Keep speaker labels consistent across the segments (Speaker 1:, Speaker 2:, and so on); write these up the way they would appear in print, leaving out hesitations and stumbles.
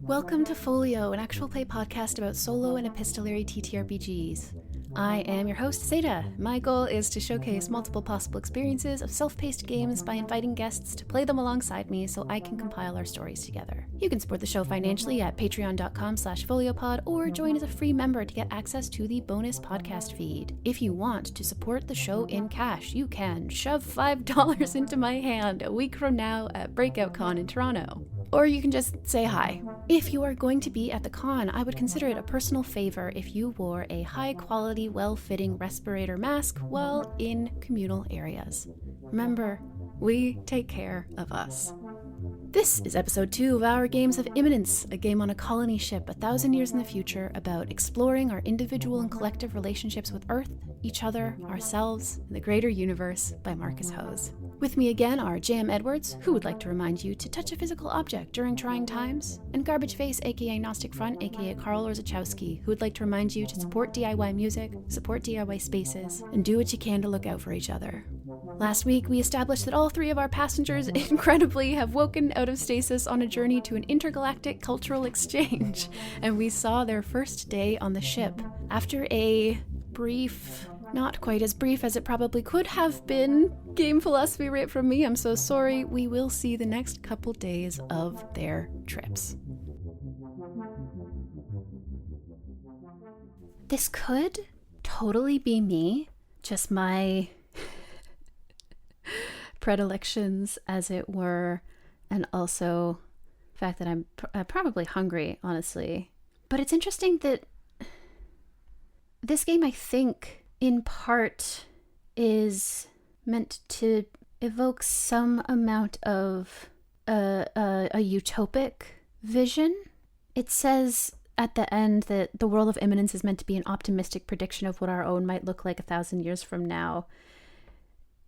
Speaker 1: Welcome to Folio, an actual play podcast about solo and epistolary TTRPGs. I am your host, Satah. My goal is to showcase multiple possible experiences of self-paced games by inviting guests to play them alongside me so I can compile our stories together. You can support the show financially at patreon.com/foliopod or join as a free member to get access to the bonus podcast feed. If you want to support the show in cash, you can shove $5 into my hand a week from now at Breakout Con in Toronto. Or you can just say hi. If you are going to be at the con, I would consider it a personal favor if you wore a high-quality, well-fitting respirator mask while in communal areas. Remember, we take care of us. This is episode 2 of our Games of Immanence, a game on a colony ship 1,000 years in the future about exploring our individual and collective relationships with Earth, each other, ourselves, and the greater universe by Marcus Hose. With me again are J.M. Edwards, who would like to remind you to touch a physical object during trying times, and garbageface, aka Gnostic Front, aka Karol orzechowski, who would like to remind you to support DIY music, support DIY spaces, and do what you can to look out for each other. Last week, we established that all 3 of our passengers, incredibly, have woken out of stasis on a journey to an intergalactic cultural exchange, and we saw their first day on the ship. After a brief, not quite as brief as it probably could have been, game philosophy right from me, I'm so sorry, we will see the next couple days of their trips. This could totally be me, just my predilections, as it were, and also the fact that I'm probably hungry, honestly. But it's interesting that this game, I think, in part, is meant to evoke some amount of a utopic vision. It says at the end that the world of immanence is meant to be an optimistic prediction of what our own might look like 1,000 years from now,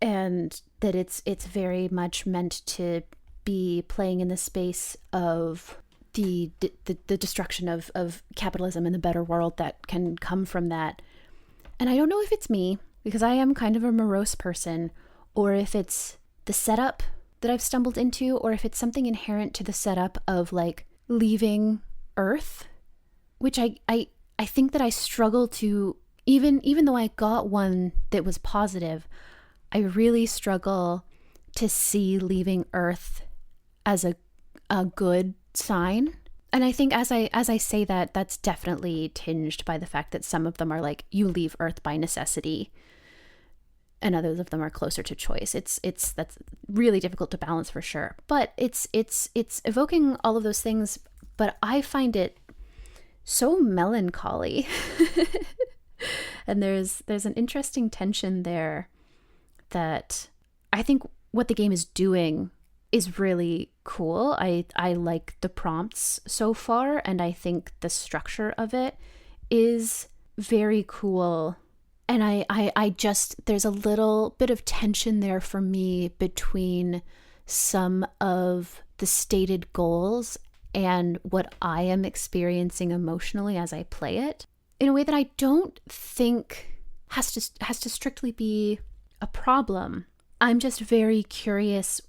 Speaker 1: and that it's very much meant to be playing in the space of the destruction of capitalism and the better world that can come from that. And I don't know if it's me, because I am kind of a morose person, or if it's the setup that I've stumbled into, or if it's something inherent to the setup of, like, leaving Earth, which I think that I struggle to, even though I got one that was positive, I really struggle to see leaving Earth as a good sign. And I think as I say that, that's definitely tinged by the fact that some of them are like, you leave Earth by necessity, and others of them are closer to choice. That's really difficult to balance for sure. But it's evoking all of those things, but I find it so melancholy. And there's an interesting tension there that I think what the game is doing is really cool. I like the prompts so far, and I think the structure of it is very cool. And I just, there's a little bit of tension there for me between some of the stated goals and what I am experiencing emotionally as I play it, in a way that I don't think has to strictly be a problem. I'm just very curious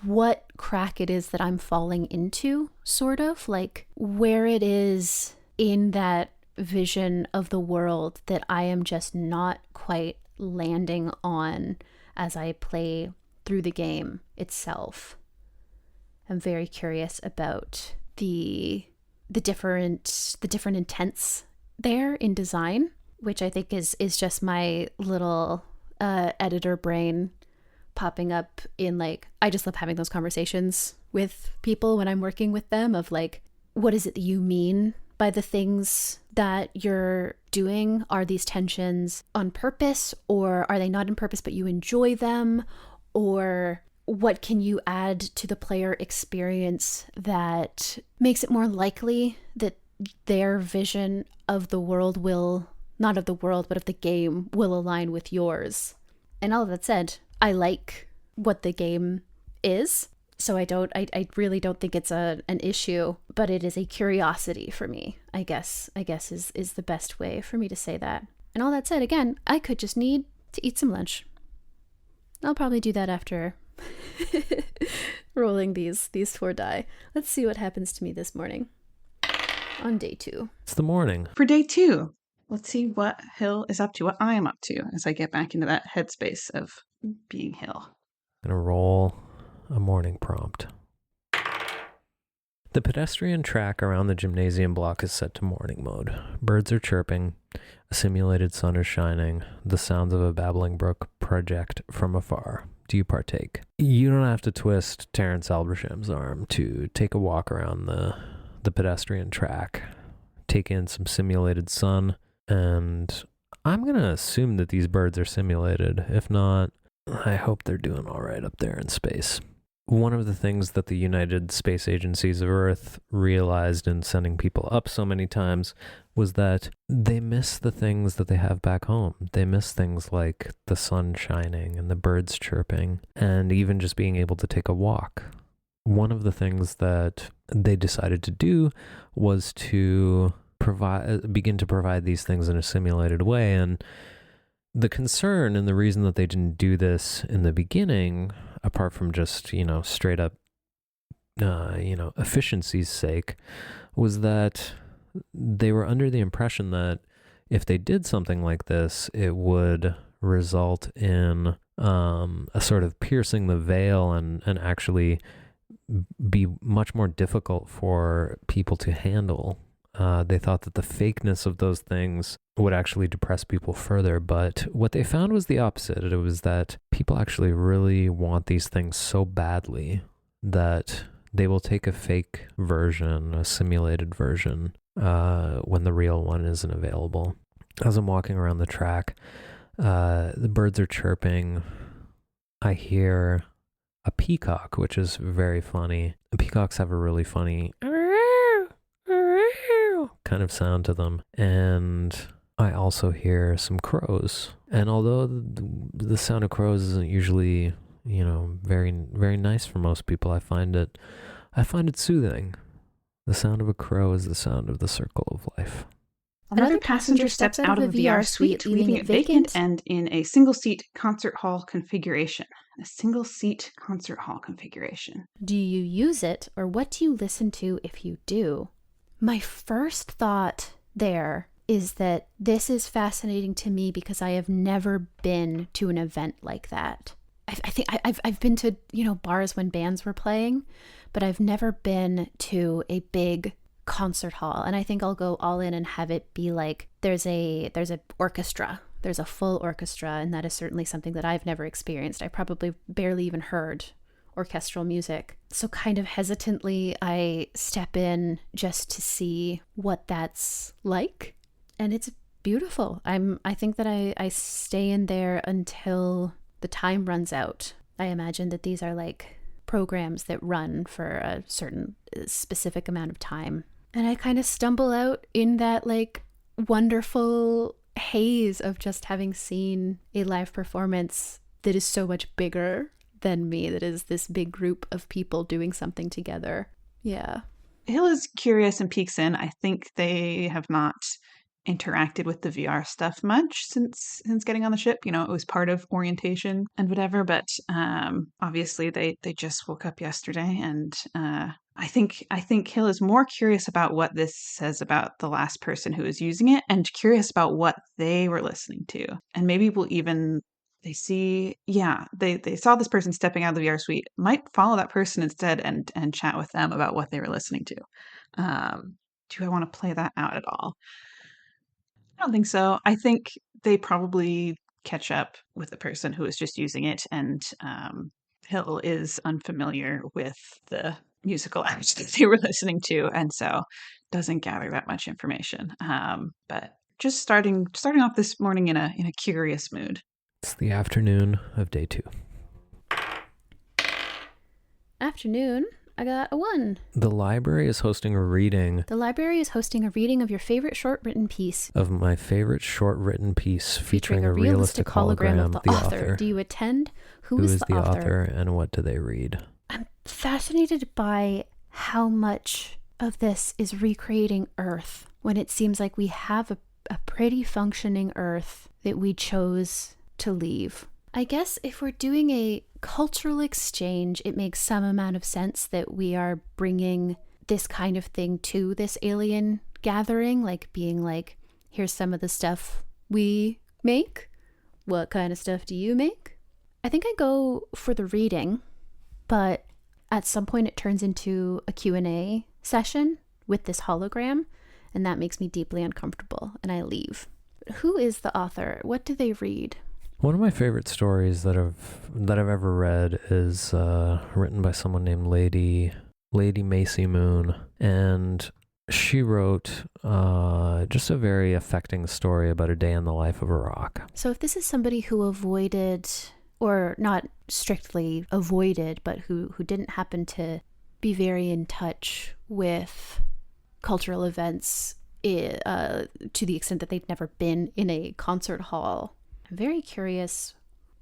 Speaker 1: what crack it is that I'm falling into, sort of, like where it is in that vision of the world that I am just not quite landing on as I play through the game itself. I'm very curious about the different intents there in design, which I think is just my little editor brain popping up in, like, I just love having those conversations with people when I'm working with them of, like, what is it that you mean by the things that you're doing? Are these tensions on purpose, or are they not on purpose but you enjoy them? Or what can you add to the player experience that makes it more likely that their vision of the world will, not of the world, but of the game, will align with yours? And all of that said, I like what the game is, so I really don't think it's an issue, but it is a curiosity for me, I guess is the best way for me to say that. And all that said, again, I could just need to eat some lunch. I'll probably do that after rolling these 4 die. Let's see what happens to me this morning on day 2.
Speaker 2: It's the morning.
Speaker 3: For day 2, let's see what Hill is up to, what I am up to as I get back into that headspace of being Hill.
Speaker 2: I'm gonna roll a morning prompt. The pedestrian track around the gymnasium block is set to morning mode. Birds are chirping, a simulated sun is shining, the sounds of a babbling brook project from afar. Do you partake? You don't have to twist Terrence Albersham's arm to take a walk around the pedestrian track, take in some simulated sun, and I'm going to assume that these birds are simulated. If not, I hope they're doing all right up there in space. One of the things that the United Space Agencies of Earth realized in sending people up so many times was that they miss the things that they have back home. They miss things like the sun shining and the birds chirping and even just being able to take a walk. One of the things that they decided to do was to begin to provide these things in a simulated way. And the concern and the reason that they didn't do this in the beginning, apart from just, straight up, efficiency's sake, was that they were under the impression that if they did something like this, it would result in a sort of piercing the veil and actually be much more difficult for people to handle. They thought that the fakeness of those things would actually depress people further, but what they found was the opposite. It was that people actually really want these things so badly that they will take a fake version, a simulated version, when the real one isn't available. As I'm walking around the track, the birds are chirping. I hear a peacock, which is very funny. Peacocks have a really funny kind of sound to them. And I also hear some crows. And although the sound of crows isn't usually, very, very nice for most people, I find it soothing. The sound of a crow is the sound of the circle of life.
Speaker 3: Another passenger steps out of the VR suite, leaving it vacant and in a single-seat concert hall configuration. A single-seat concert hall configuration.
Speaker 1: Do you use it, or what do you listen to if you do? My first thought there is that this is fascinating to me because I have never been to an event like that. I think I've been to, bars when bands were playing, but I've never been to a big concert hall. And I think I'll go all in and have it be like there's a orchestra. There's a full orchestra, and that is certainly something that I've never experienced. I probably barely even heard orchestral music. So kind of hesitantly, I step in just to see what that's like. And it's beautiful. I think that I stay in there until the time runs out. I imagine that these are like programs that run for a certain specific amount of time. And I kind of stumble out in that like wonderful haze of just having seen a live performance that is so much bigger than me, that is this big group of people doing something together. Yeah.
Speaker 3: Hill is curious and peeks in. I think they have not interacted with the VR stuff much since getting on the ship. It was part of orientation and whatever, but obviously they just woke up yesterday, and I think Hill is more curious about what this says about the last person who was using it, and curious about what they were listening to. And maybe we'll even they saw this person stepping out of the VR suite, might follow that person instead and chat with them about what they were listening to. Do I want to play that out at all? I don't think so. I think they probably catch up with the person who is just using it, and Hill is unfamiliar with the musical acts that they were listening to, and so doesn't gather that much information. But just starting off this morning in a curious mood.
Speaker 2: It's the afternoon of day 2.
Speaker 1: Afternoon. I got a 1.
Speaker 2: The library is hosting a reading.
Speaker 1: The library is hosting a reading of your favorite short written piece.
Speaker 2: Of my favorite short written piece featuring a realistic hologram of the author.
Speaker 1: Do you attend?
Speaker 2: Who is the author and what do they read?
Speaker 1: I'm fascinated by how much of this is recreating Earth when it seems like we have a pretty functioning Earth that we chose to leave. I guess if we're doing a cultural exchange, it makes some amount of sense that we are bringing this kind of thing to this alien gathering, like being like, here's some of the stuff we make. What kind of stuff do you make? I think I go for the reading, but at some point it turns into a Q&A session with this hologram, and that makes me deeply uncomfortable, and I leave. Who is the author? What do they read?
Speaker 2: One of my favorite stories that I've ever read is written by someone named Lady Macy Moon, and she wrote just a very affecting story about a day in the life of a rock.
Speaker 1: So if this is somebody who avoided, or not strictly avoided, but who didn't happen to be very in touch with cultural events to the extent that they'd never been in a concert hall, I'm very curious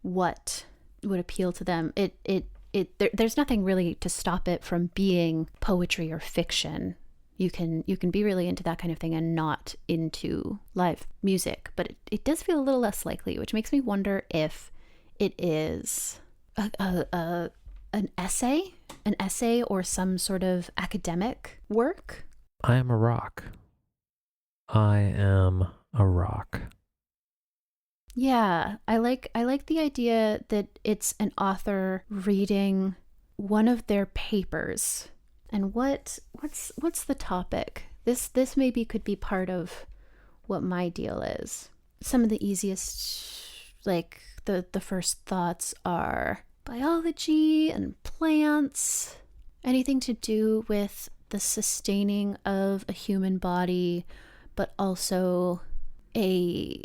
Speaker 1: what would appeal to them. There's nothing really to stop it from being poetry or fiction. You can be really into that kind of thing and not into live music, but it does feel a little less likely, which makes me wonder if it is an essay or some sort of academic work.
Speaker 2: I am a rock. I am a rock.
Speaker 1: Yeah, I like the idea that it's an author reading one of their papers. And what's the topic? This maybe could be part of what my deal is. Some of the easiest, like the first thoughts are biology and plants, anything to do with the sustaining of a human body, but also a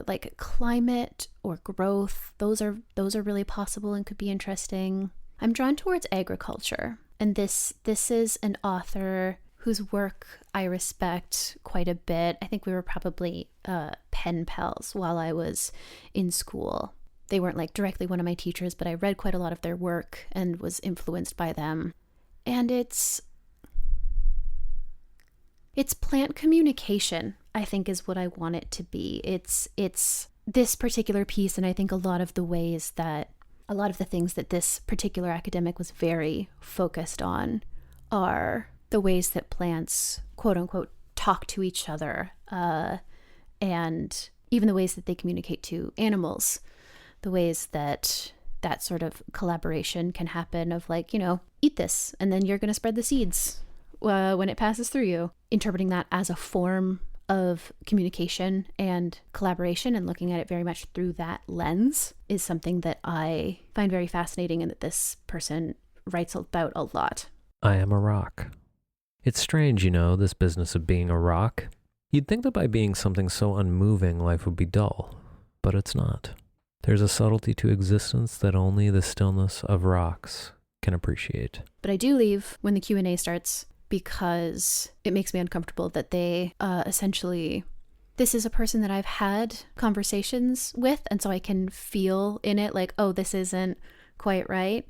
Speaker 1: like climate or growth. Those are really possible and could be interesting. I'm drawn towards agriculture, and this is an author whose work I respect quite a bit. I think we were probably pen pals while I was in school. They weren't like directly one of my teachers, but I read quite a lot of their work and was influenced by them. And it's plant communication, I think, is what I want it to be. It's this particular piece, and I think a lot of the things that this particular academic was very focused on are the ways that plants, quote unquote, talk to each other, and even the ways that they communicate to animals, the ways that sort of collaboration can happen of like, eat this, and then you're going to spread the seeds when it passes through you. Interpreting that as a form of communication and collaboration and looking at it very much through that lens is something that I find very fascinating and that this person writes about a lot.
Speaker 2: I am a rock. It's strange, this business of being a rock. You'd think that by being something so unmoving, life would be dull, but it's not. There's a subtlety to existence that only the stillness of rocks can appreciate.
Speaker 1: But I do leave when the Q&A starts, because it makes me uncomfortable that they essentially, this is a person that I've had conversations with, and so I can feel in it like, oh, this isn't quite right.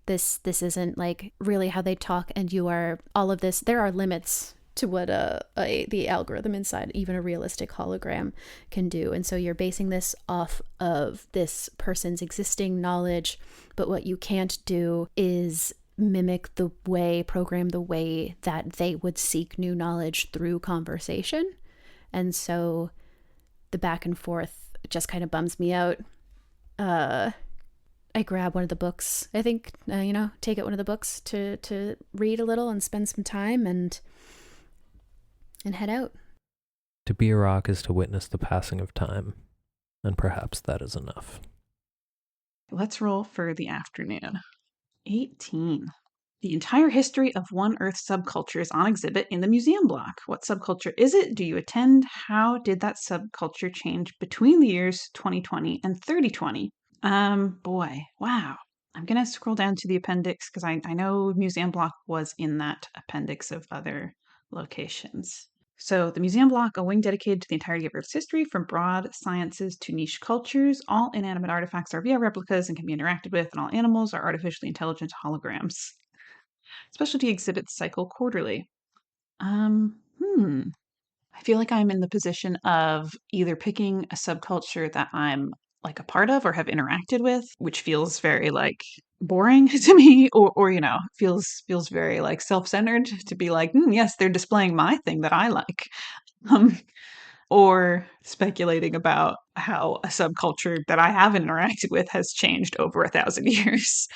Speaker 1: This isn't like really how they talk, and you are all of this. There are limits to what the algorithm inside even a realistic hologram can do, and so you're basing this off of this person's existing knowledge, but what you can't do is program the way that they would seek new knowledge through conversation. And so the back and forth just kind of bums me out. I grab one of the books, I think, take out one of the books to read a little and spend some time and head out.
Speaker 2: To be a rock is to witness the passing of time, and perhaps that is enough.
Speaker 3: Let's roll for the afternoon. 18. The entire history of One Earth subculture is on exhibit in the museum block. What subculture is it? Do you attend? How did that subculture change between the years 2020 and 3020? Boy, wow. I'm going to scroll down to the appendix because I know museum block was in that appendix of other locations. So the museum block, a wing dedicated to the entirety of Earth's history, from broad sciences to niche cultures. All inanimate artifacts are VR replicas and can be interacted with, and all animals are artificially intelligent holograms. Specialty exhibits cycle quarterly. I feel like I'm in the position of either picking a subculture that I'm like a part of or have interacted with, which feels very like boring to me, or feels very like self-centered to be like, yes, they're displaying my thing that I like. Um, or speculating about how a subculture that I haven't interacted with has changed over 1,000 years,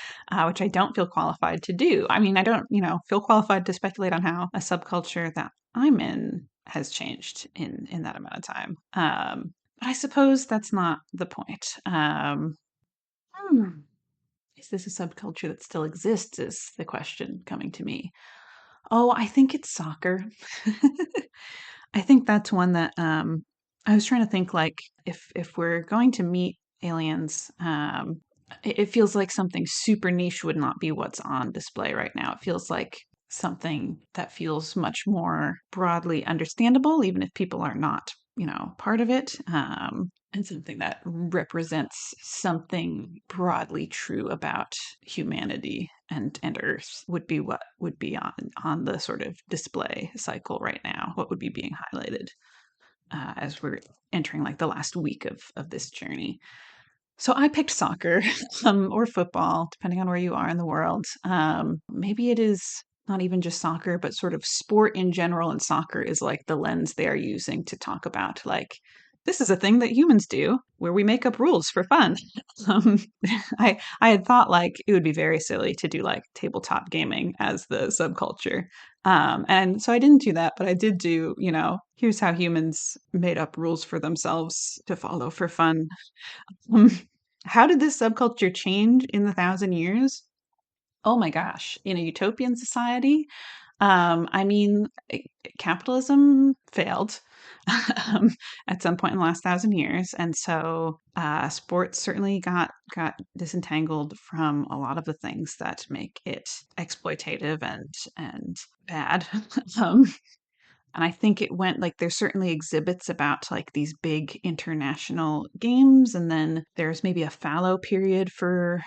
Speaker 3: which I don't feel qualified to do. I mean, I don't, feel qualified to speculate on how a subculture that I'm in has changed in that amount of time. But I suppose that's not the point. Is this a subculture that still exists? Is the question coming to me. Oh, I think it's soccer. I think that's one that I was trying to think like if we're going to meet aliens, it feels like something super niche would not be what's on display right now. It feels like something that feels much more broadly understandable, even if people are not, part of it. And something that represents something broadly true about humanity and Earth would be what would be on the sort of display cycle right now. What would be being highlighted as we're entering like the last week of this journey. So I picked soccer or football, depending on where you are in the world. Maybe it is not even just soccer, but sort of sport in general. And soccer is like the lens they are using to talk about like, this is a thing that humans do where we make up rules for fun. Um, I had thought like it would be very silly to do like tabletop gaming as the subculture. And so I didn't do that, but I did do, here's how humans made up rules for themselves to follow for fun. Um, how did this subculture change in the 1,000 years? Oh my gosh, in a utopian society, I mean, capitalism failed um, at some point in the last 1,000 years, and so sports certainly got disentangled from a lot of the things that make it exploitative and bad. um, and I think it went like there's certainly exhibits about like these big international games, and then there's maybe a fallow period for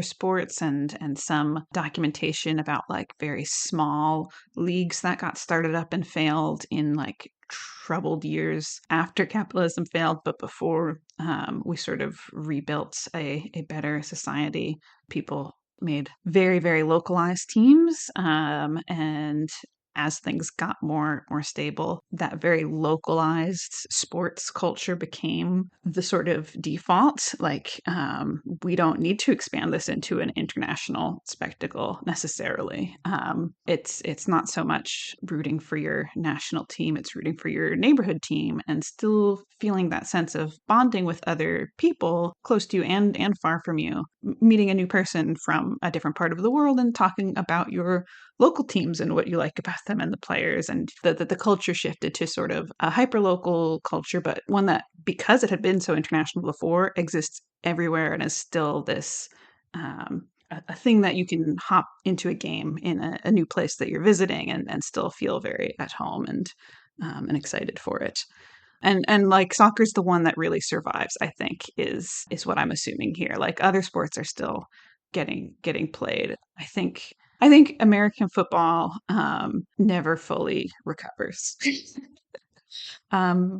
Speaker 3: sports and some documentation about like very small leagues that got started up and failed in like troubled years after capitalism failed, but before we sort of rebuilt a better society. People made very, very localized teams, and as things got more stable, that very localized sports culture became the sort of default. Like, we don't need to expand this into an international spectacle necessarily. It's not so much rooting for your national team; it's rooting for your neighborhood team, and still feeling that sense of bonding with other people close to you and far from you. Meeting a new person from a different part of the world and talking about your local teams and what you like about them and the players, and the culture shifted to sort of a hyper-local culture, but one that, because it had been so international before, exists everywhere and is still this a thing that you can hop into a game in a new place that you're visiting and still feel very at home and excited for it. And like soccer's the one that really survives, I think, is what I'm assuming here. Like other sports are still getting played. I think American football never fully recovers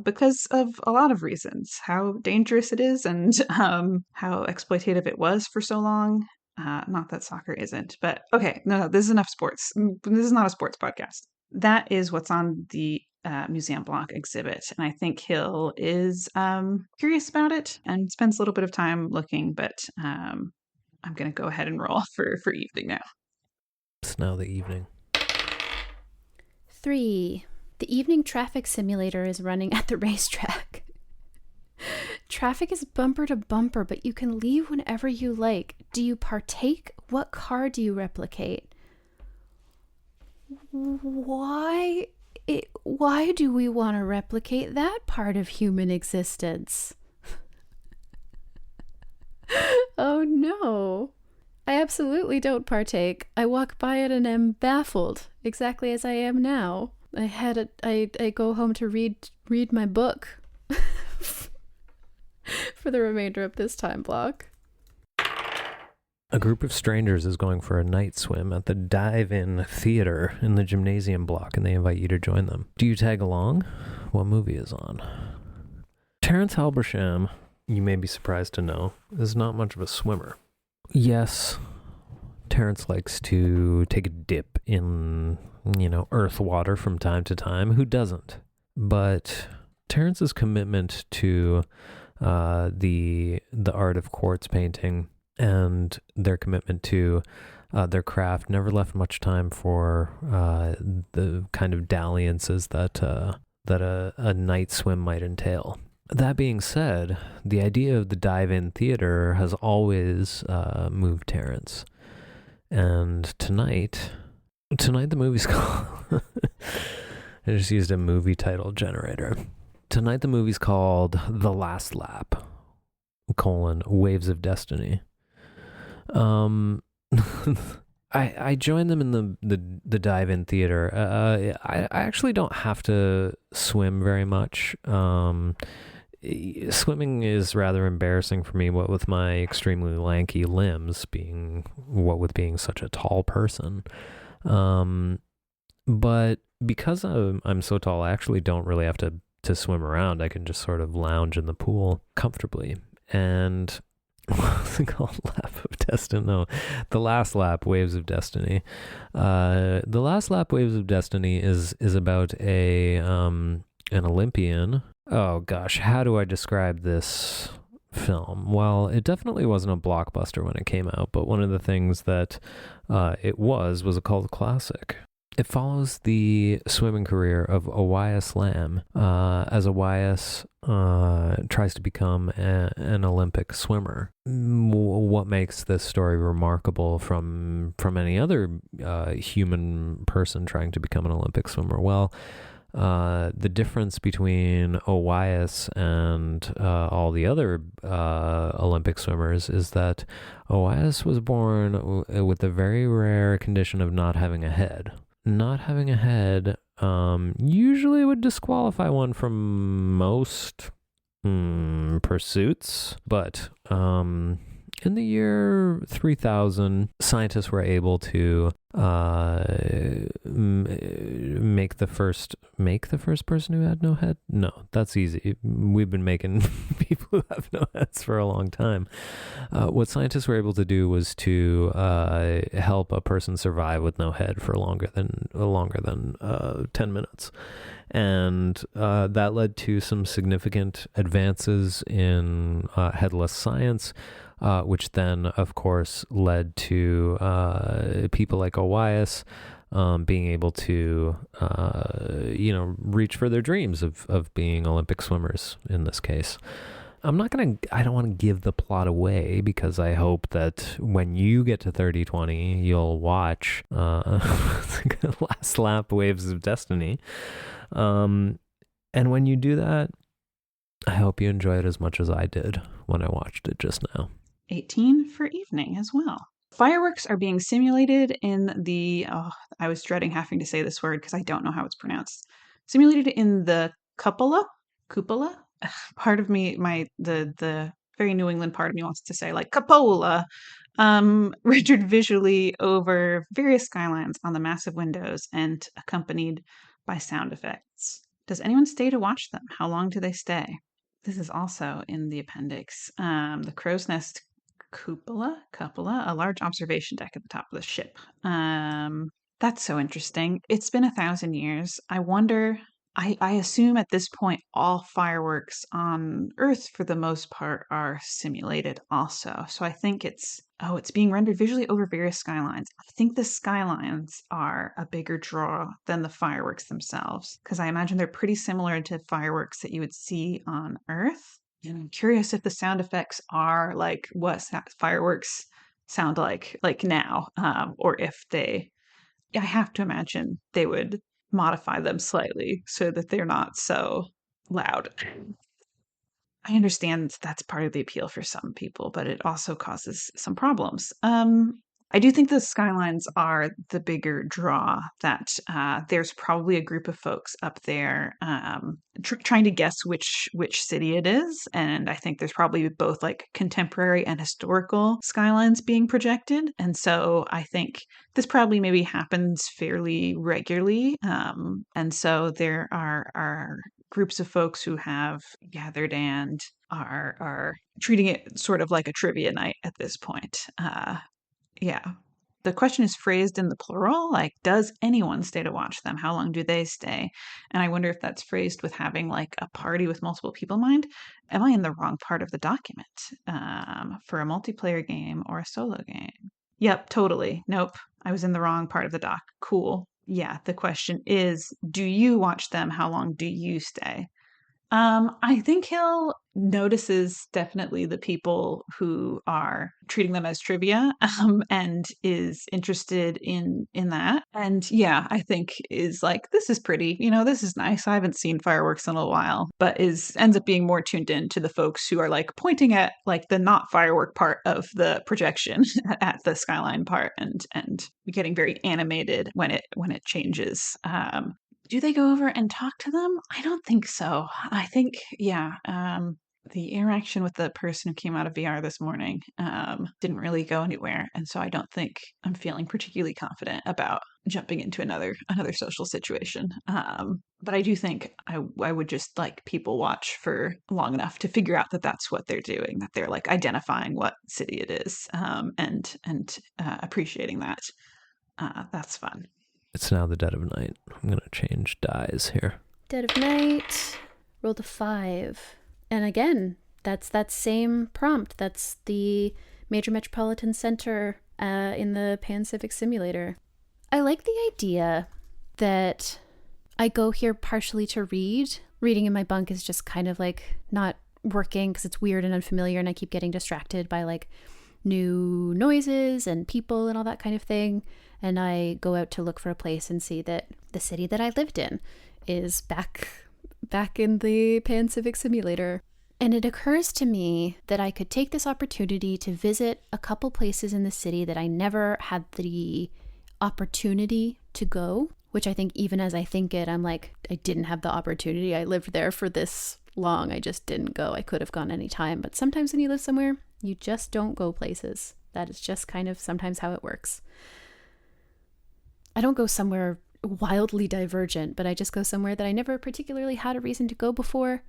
Speaker 3: because of a lot of reasons. How dangerous it is and how exploitative it was for so long. Not that soccer isn't, but okay, no, this is enough sports. This is not a sports podcast. That is what's on the museum block exhibit. And I think Hill is curious about it and spends a little bit of time looking, but I'm going to go ahead and roll for evening now.
Speaker 2: It's now the evening.
Speaker 1: 3. The evening traffic simulator is running at the racetrack. Traffic is bumper to bumper, but you can leave whenever you like. Do you partake? What car do you replicate? Why do we want to replicate that part of human existence? Oh no. I absolutely don't partake. I walk by it and am baffled, exactly as I am now. I go home to read my book for the remainder of this time block.
Speaker 2: A group of strangers is going for a night swim at the dive-in theater in the gymnasium block, and they invite you to join them. Do you tag along? What movie is on? Terrence Halbersham you may be surprised to know, is not much of a swimmer. Yes, Terrence likes to take a dip in, earth water from time to time. Who doesn't? But Terrence's commitment to the art of quartz painting and their commitment to their craft never left much time for the kind of dalliances that a night swim might entail. That being said, the idea of the dive-in theater has always moved Terrence. And tonight the movie's called... I just used a movie title generator. Tonight the movie's called The Last Lap, Waves of Destiny. I joined them in the dive-in theater. I actually don't have to swim very much. Swimming is rather embarrassing for me, what with my extremely lanky limbs, being such a tall person. But because I'm so tall, I actually don't really have to swim around. I can just sort of lounge in the pool comfortably. And what's it called? Lap of Destiny? No, The Last Lap, Waves of Destiny. The Last Lap, Waves of Destiny is about an Olympian. Oh gosh, how do I describe this film? Well, it definitely wasn't a blockbuster when it came out, but one of the things that it was a cult classic. It follows the swimming career of Owyas Lamb as Owyas tries to become an Olympic swimmer. What makes this story remarkable from any other human person trying to become an Olympic swimmer? Well, the difference between Owyas and all the other Olympic swimmers is that Owyas was born with the very rare condition of not having a head. Not having a head usually would disqualify one from most pursuits, but in the year 3000, scientists were able to make the first person who had no head. No, that's easy. We've been making people who have no heads for a long time. What scientists were able to do was to help a person survive with no head for longer than 10 minutes. And that led to some significant advances in headless science, which then, of course, led to people like Owyas being able to, reach for their dreams of being Olympic swimmers in this case. I don't want to give the plot away, because I hope that when you get to 3020, you'll watch Last Lap, Waves of Destiny. And when you do that, I hope you enjoy it as much as I did when I watched it just now.
Speaker 3: 18 for evening as well. Fireworks are being simulated in the, I was dreading having to say this word because I don't know how it's pronounced. Simulated in the cupola? Part of me, the very New England part of me wants to say like cupola, rendered visually over various skylines on the massive windows and accompanied by sound effects. Does anyone stay to watch them? How long do they stay? This is also in the appendix. The Crow's Nest cupola, a large observation deck at the top of the ship. That's so interesting. It's been 1,000 years. I wonder, I assume at this point all fireworks on Earth for the most part are simulated also. So I think it's being rendered visually over various skylines. I think the skylines are a bigger draw than the fireworks themselves, because I imagine they're pretty similar to fireworks that you would see on Earth. And I'm curious if the sound effects are like what fireworks sound like now, or if I have to imagine they would modify them slightly so that they're not so loud. I understand that's part of the appeal for some people, but it also causes some problems. I do think the skylines are the bigger draw, that there's probably a group of folks up there trying to guess which city it is. And I think there's probably both like contemporary and historical skylines being projected. And so I think this probably maybe happens fairly regularly. And so there are groups of folks who have gathered and are treating it sort of like a trivia night at this point. Yeah. The question is phrased in the plural, like, does anyone stay to watch them? How long do they stay? And I wonder if that's phrased with having like a party with multiple people in mind. Am I in the wrong part of the document for a multiplayer game or a solo game? Yep, totally. Nope. I was in the wrong part of the doc. Cool. Yeah, the question is, do you watch them? How long do you stay? I think Hill notices definitely the people who are treating them as trivia, and is interested in that. And yeah, I think is like, this is pretty, this is nice. I haven't seen fireworks in a while, but ends up being more tuned in to the folks who are like pointing at like the not firework part of the projection at the skyline part, and getting very animated when it changes. Do they go over and talk to them? I don't think so. I think, yeah, the interaction with the person who came out of VR this morning didn't really go anywhere, and so I don't think I'm feeling particularly confident about jumping into another social situation. But I do think I would just like people watch for long enough to figure out that that's what they're doing, that they're like identifying what city it is, and appreciating that. That's fun.
Speaker 2: It's now the dead of night. I'm going to change dies here.
Speaker 1: Dead of night. Rolled a 5. And again, that's that same prompt. That's the Major Metropolitan Center in the Pan Civic Simulator. I like the idea that I go here partially to read. Reading in my bunk is just kind of like not working because it's weird and unfamiliar, and I keep getting distracted by like new noises and people and all that kind of thing. And I go out to look for a place and see that the city that I lived in is back in the Pan Civic Simulator. And it occurs to me that I could take this opportunity to visit a couple places in the city that I never had the opportunity to go, which I think even as I think it, I'm like, I didn't have the opportunity. I lived there for this long. I just didn't go. I could have gone any time. But sometimes when you live somewhere, you just don't go places. That is just kind of sometimes how it works. I don't go somewhere wildly divergent, but I just go somewhere that I never particularly had a reason to go before.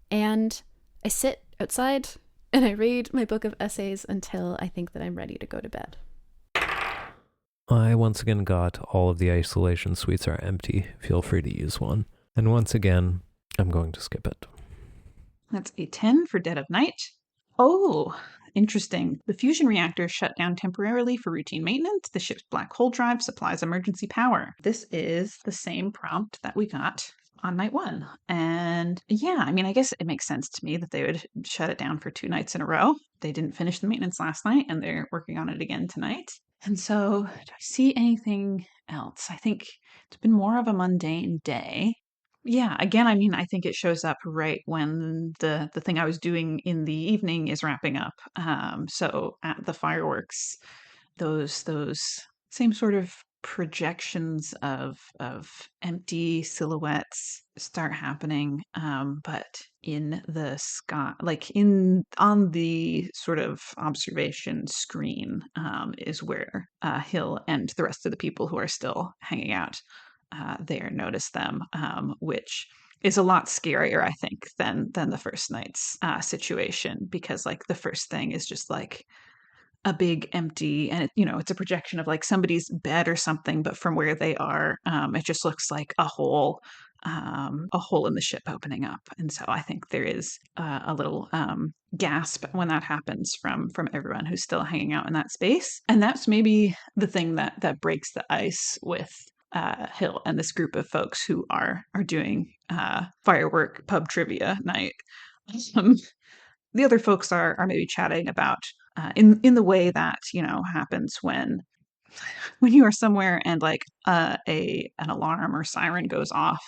Speaker 1: And I sit outside and I read my book of essays until I think that I'm ready to go to bed.
Speaker 2: I once again got all of the isolation suites are empty. Feel free to use one. And once again, I'm going to skip it.
Speaker 3: That's a 10 for Dead of Night. Oh, interesting. The fusion reactor shut down temporarily for routine maintenance. The ship's black hole drive supplies emergency power. This is the same prompt that we got on night 1. And yeah, I mean, I guess it makes sense to me that they would shut it down for 2 nights in a row. They didn't finish the maintenance last night and they're working on it again tonight. And so, do I see anything else? I think it's been more of a mundane day. Yeah, again, I mean, I think it shows up right when the thing I was doing in the evening is wrapping up. So at the fireworks, those same sort of projections of empty silhouettes start happening, but in the sky, like on the sort of observation screen, is where Hill and the rest of the people who are still hanging out there notice them, which is a lot scarier, I think, than the first night's situation, because like the first thing is just like a big empty, and it's a projection of like somebody's bed or something, but from where they are, it just looks like a hole in the ship opening up. And so I think there is a little gasp when that happens from everyone who's still hanging out in that space. And that's maybe the thing that breaks the ice with Hill and this group of folks who are doing firework pub trivia night. The other folks are maybe chatting about in the way that happens when you are somewhere and like an alarm or siren goes off,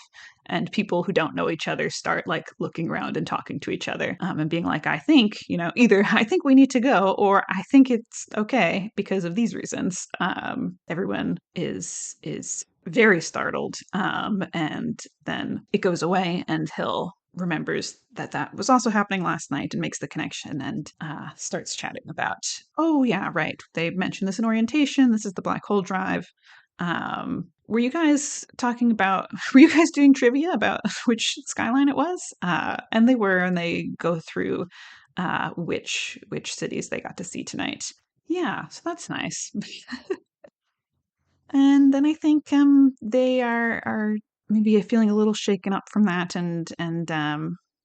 Speaker 3: and people who don't know each other start like looking around and talking to each other, and being like, I think either I think we need to go, or I think it's okay because of these reasons. Everyone is very startled, and then it goes away, and Hill remembers that was also happening last night and makes the connection, and starts chatting about, oh yeah, right, they mentioned this in orientation, this is the black hole drive, were you guys talking about, were you guys doing trivia about which skyline it was? And they were, and they go through which cities they got to see tonight. Yeah, so that's nice. And then I think they are maybe feeling a little shaken up from that, and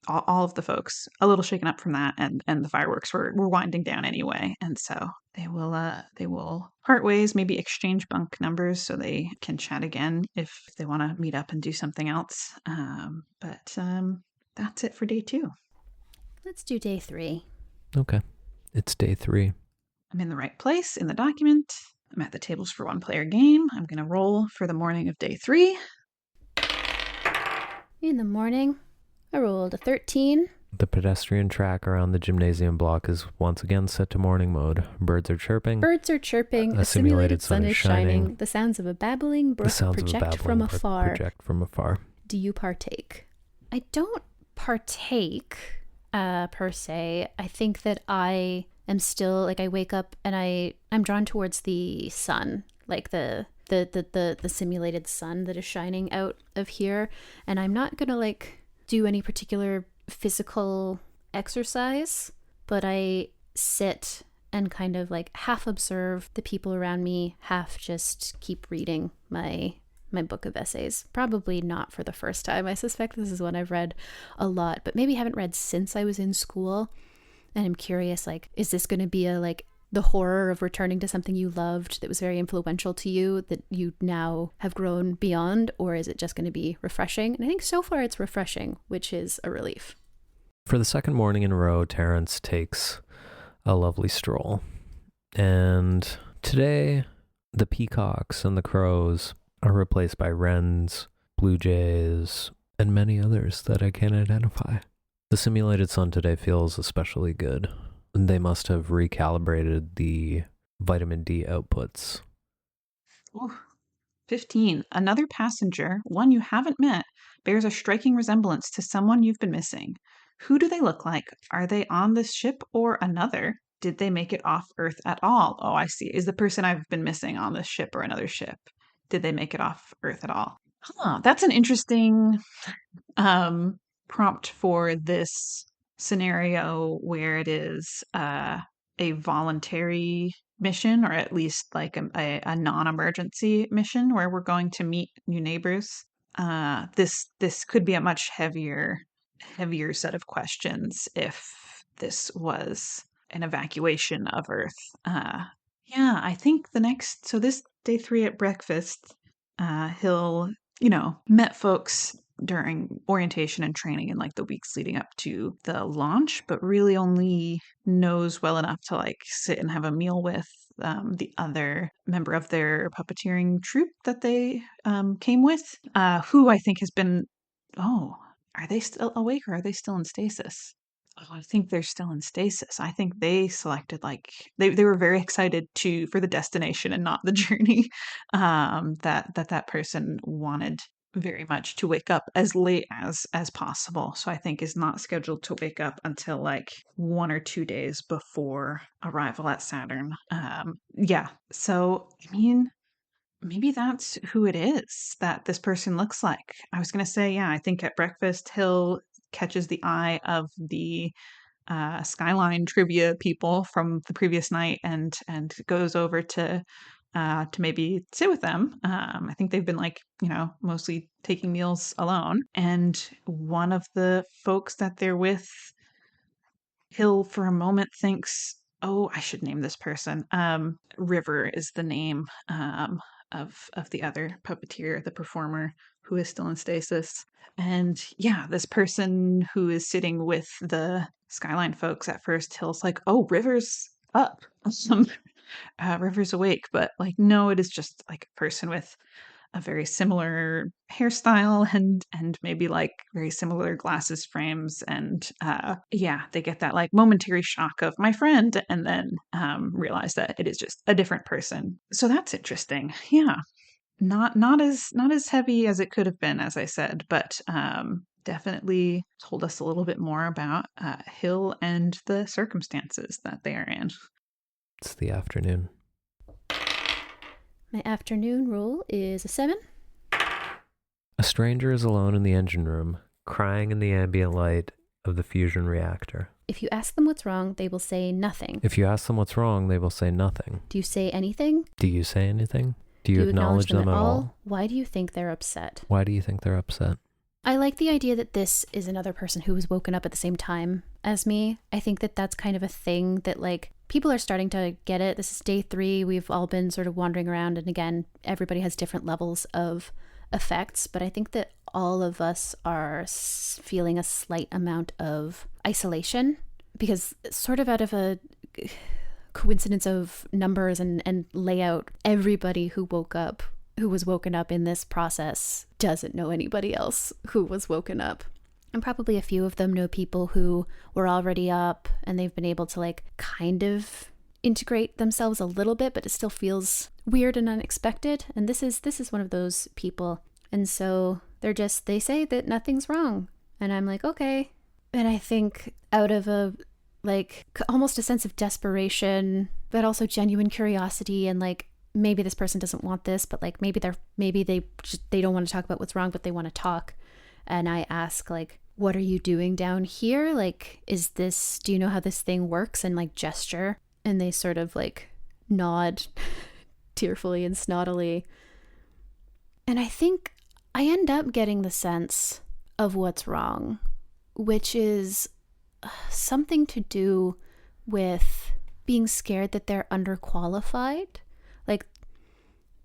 Speaker 3: all of the folks a little shaken up from that, and the fireworks were winding down anyway, and so they will part ways, maybe exchange bunk numbers so they can chat again if they want to meet up and do something else. But that's it for day 2.
Speaker 1: Let's do day 3.
Speaker 2: Okay. It's day 3.
Speaker 3: I'm in the right place in the document. I'm at the tables for 1-player game. I'm going to roll for the morning of day 3.
Speaker 1: In the morning, I rolled a 13.
Speaker 2: The pedestrian track around the gymnasium block is once again set to morning mode. Birds are chirping.
Speaker 1: Birds are chirping. A simulated sun is shining. The sounds of a babbling brook project from afar. Do you partake? I don't partake, per se. I think that I am still, like, I wake up and I'm drawn towards the sun, like the simulated sun that is shining out of here. And I'm not gonna like do any particular physical exercise, but I sit and kind of like half observe the people around me, half just keep reading my book of essays. Probably not for the first time. I suspect this is one I've read a lot, but maybe haven't read since I was in school. And I'm curious, like, is this going to be a like the horror of returning to something you loved that was very influential to you that you now have grown beyond, or is it just going to be refreshing? And I think so far it's refreshing, which is a relief.
Speaker 2: For the second morning in a row, Terrence takes a lovely stroll. And today, the peacocks and the crows are replaced by wrens, blue jays, and many others that I can't identify. The simulated sun today feels especially good. They must have recalibrated the vitamin D outputs.
Speaker 3: Ooh, 15. Another passenger, one you haven't met, bears a striking resemblance to someone you've been missing. Who do they look like? Are they on this ship or another? Did they make it off Earth at all? Oh, I see. Is the person I've been missing on this ship or another ship? Did they make it off Earth at all? That's an interesting prompt for this scenario where it is a voluntary mission, or at least like a non-emergency mission where we're going to meet new neighbors. This could be a much heavier set of questions if this was an evacuation of Earth. Yeah, I think so this day 3 at breakfast, he'll, met folks during orientation and training in like the weeks leading up to the launch, but really only knows well enough to like sit and have a meal with the other member of their puppeteering troupe that they came with, who I think has been, are they still awake or are they still in stasis? Oh, I think they're still in stasis. I think they selected like they were very excited for the destination and not the journey. That person wanted very much to wake up as late as possible. So I think is not scheduled to wake up until like 1 or 2 days before arrival at Saturn. Yeah. So I mean, maybe that's who it is that this person looks like. I was going to say, yeah, I think at breakfast, Hill catches the eye of the Skyline trivia people from the previous night and goes over to maybe sit with them. I think they've been like, mostly taking meals alone. And one of the folks that they're with, Hill for a moment thinks, oh, I should name this person. River is the name of the other puppeteer, the performer who is still in stasis. And yeah, this person who is sitting with the Skyline folks at first, Hill's like, oh, River's up. River's awake. But like, no, it is just like a person with a very similar hairstyle and maybe like very similar glasses frames. And yeah, they get that like momentary shock of my friend and then realize that it is just a different person. So that's interesting. Yeah. Not as heavy as it could have been, as I said, but definitely told us a little bit more about Hill and the circumstances that they are in.
Speaker 2: It's the afternoon.
Speaker 1: My afternoon roll is a 7.
Speaker 2: A stranger is alone in the engine room, crying in the ambient light of the fusion reactor.
Speaker 1: If you ask them what's wrong, they will say nothing.
Speaker 2: If you ask them what's wrong, they will say nothing.
Speaker 1: Do you say anything?
Speaker 2: Do you say anything? Do you acknowledge them at all?
Speaker 1: Why do you think they're upset?
Speaker 2: Why do you think they're upset?
Speaker 1: I like the idea that this is another person who was woken up at the same time as me. I think that that's kind of a thing that, like, people are starting to get it. This is day 3. We've all been sort of wandering around. And again, everybody has different levels of effects. But I think that all of us are feeling a slight amount of isolation because sort of out of a coincidence of numbers and layout, everybody who was woken up in this process doesn't know anybody else who was woken up. And probably a few of them know people who were already up and they've been able to like kind of integrate themselves a little bit, but it still feels weird and unexpected. And this is one of those people. And so they say that nothing's wrong. And I'm like, okay. And I think out of a like almost a sense of desperation, but also genuine curiosity and like, maybe this person doesn't want this, but like maybe they don't want to talk about what's wrong, but they want to talk. And I ask like, what are you doing down here? Like, do you know how this thing works? And like gesture. And they sort of like nod tearfully and snottily. And I think I end up getting the sense of what's wrong, which is something to do with being scared that they're underqualified. Like,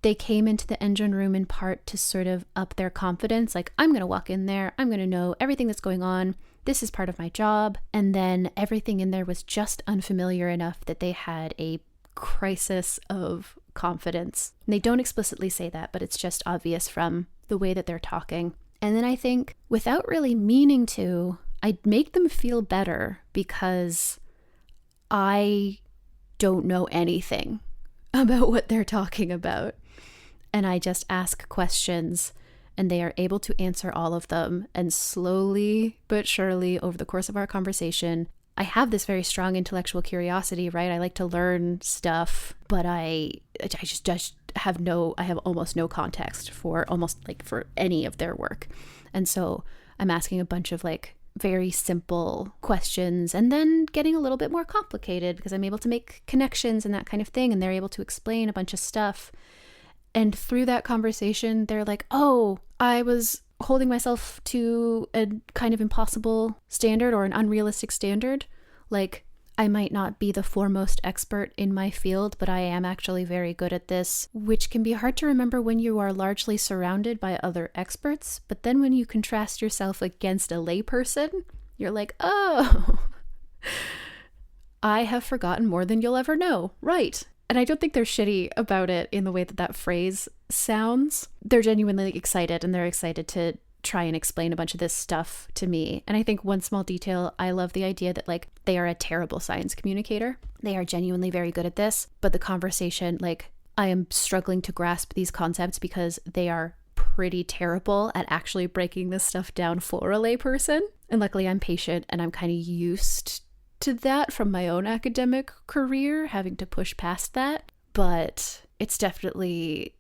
Speaker 1: they came into the engine room in part to sort of up their confidence. Like, I'm going to walk in there. I'm going to know everything that's going on. This is part of my job. And then everything in there was just unfamiliar enough that they had a crisis of confidence. And they don't explicitly say that, but it's just obvious from the way that they're talking. And then I think, without really meaning to, I'd make them feel better because I don't know anything about what they're talking about. And I just ask questions and they are able to answer all of them. And slowly but surely over the course of our conversation, I have this very strong intellectual curiosity, right? I like to learn stuff, but I just have almost no context for any of their work. And so I'm asking a bunch of like very simple questions and then getting a little bit more complicated because I'm able to make connections and that kind of thing. And they're able to explain a bunch of stuff. And through that conversation, they're like, oh, I was holding myself to a kind of impossible standard or an unrealistic standard. Like, I might not be the foremost expert in my field, but I am actually very good at this, which can be hard to remember when you are largely surrounded by other experts. But then when you contrast yourself against a layperson, you're like, oh, I have forgotten more than you'll ever know. Right. And I don't think they're shitty about it in the way that phrase sounds. They're genuinely excited, and they're excited to try and explain a bunch of this stuff to me. And I think one small detail, I love the idea that like they are a terrible science communicator. They are genuinely very good at this, but the conversation, like, I am struggling to grasp these concepts because they are pretty terrible at actually breaking this stuff down for a layperson. And luckily I'm patient and I'm kind of used to that from my own academic career, having to push past that. But it's definitely,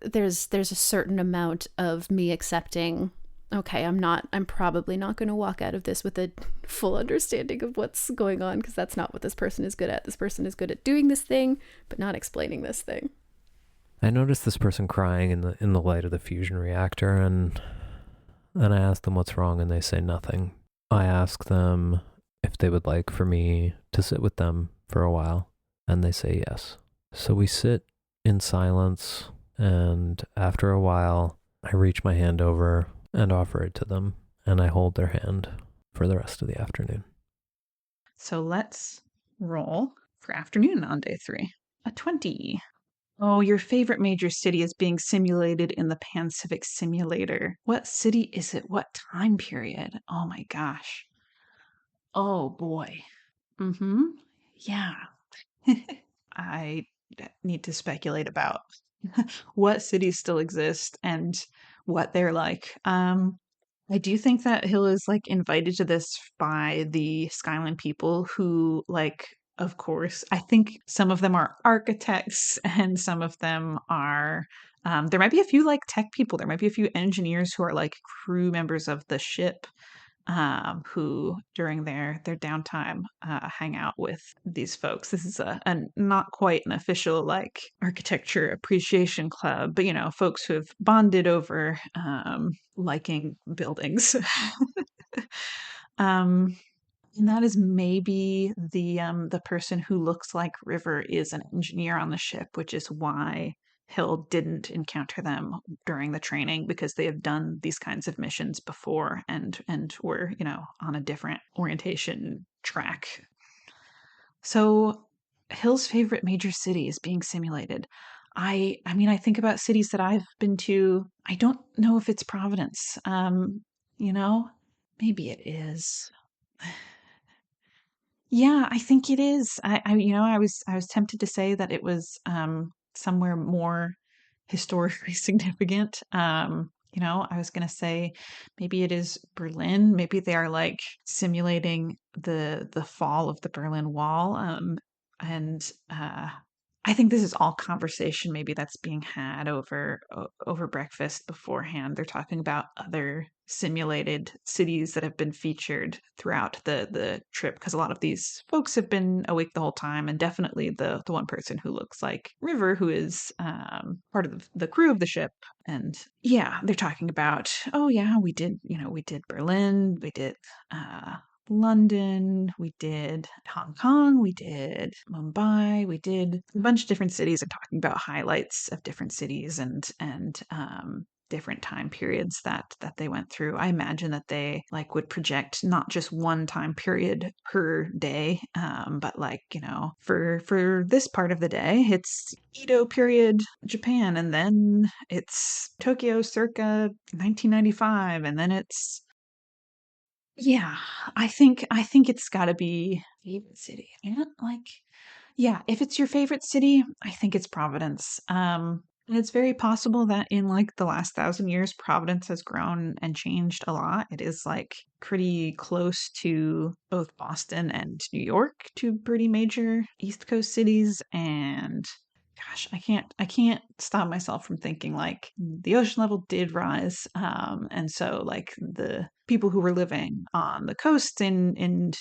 Speaker 1: there's a certain amount of me accepting, okay, I'm probably not going to walk out of this with a full understanding of what's going on, because that's not what this person is good at. This person is good at doing this thing, but not explaining this thing.
Speaker 2: I noticed this person crying in the light of the fusion reactor, and I asked them what's wrong, and they say nothing. I ask them if they would like for me to sit with them for a while, and they say yes. So we sit in silence, and after a while, I reach my hand over and offer it to them, and I hold their hand for the rest of the afternoon.
Speaker 3: So let's roll for afternoon on day 3. A 20. Oh, your favorite major city is being simulated in the Pacific Simulator. What city is it? What time period? Oh my gosh. Oh boy. Yeah. I need to speculate about what cities still exist and what they're like. I do think that Hill is like invited to this by the Skyline people who, like, of course, I think some of them are architects and some of them are There might be a few like tech people. There might be a few engineers who are like crew members of the ship, who during their downtime hang out with these folks. This is a not quite an official like architecture appreciation club, but folks who have bonded over liking buildings. um, and that is maybe the person who looks like River is an engineer on the ship, which is why Hill didn't encounter them during the training, because they have done these kinds of missions before and were, on a different orientation track. So Hill's favorite major city is being simulated. I mean, I think about cities that I've been to. I don't know if it's Providence. You know, maybe it is. Yeah, I think it is. I was tempted to say that it was somewhere more historically significant. I was gonna say maybe it is Berlin. Maybe they are like simulating the fall of the Berlin Wall. And I think this is all conversation maybe that's being had over breakfast beforehand. They're talking about other simulated cities that have been featured throughout the trip, because a lot of these folks have been awake the whole time, and definitely the one person who looks like River, who is part of the crew of the ship. And yeah, they're talking about, oh yeah, we did Berlin, we did London, we did Hong Kong, we did Mumbai, we did a bunch of different cities, and talking about highlights of different cities and different time periods that they went through. I imagine that they like would project not just one time period per day, but like, for this part of the day, it's Edo period Japan, and then it's Tokyo circa 1995, and then it's yeah, I think it's got to be favorite city. And like, yeah, if it's your favorite city, I think it's Providence. And it's very possible that in like the last 1,000 years, Providence has grown and changed a lot. It is like pretty close to both Boston and New York, two pretty major East Coast cities. And gosh, I can't stop myself from thinking like the ocean level did rise, and so like the people who were living on the coast in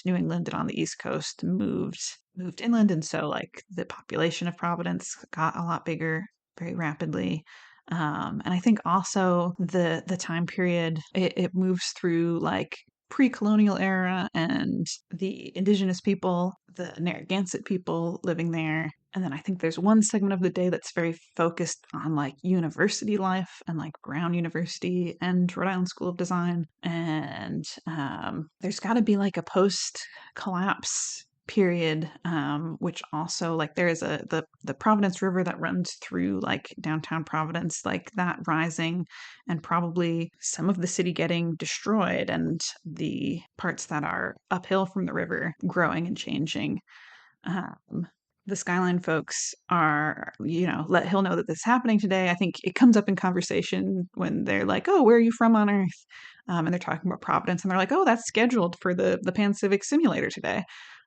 Speaker 3: New England and on the East Coast moved inland, and so like the population of Providence got a lot bigger very rapidly. And I think also the time period it moves through like pre-colonial era and the indigenous people, the Narragansett people living there. And then I think there's one segment of the day that's very focused on like university life and like Brown University and Rhode Island School of Design. And there's got to be like a post collapse period, which also like there is the Providence River that runs through like downtown Providence, like that rising, and probably some of the city getting destroyed, and the parts that are uphill from the river growing and changing. um, the Skyline folks are, let Hill know that this is happening today. I think it comes up in conversation when they're like, "Oh, where are you from on Earth?" And they're talking about Providence, and they're like, "Oh, that's scheduled for the Pan Civic Simulator today."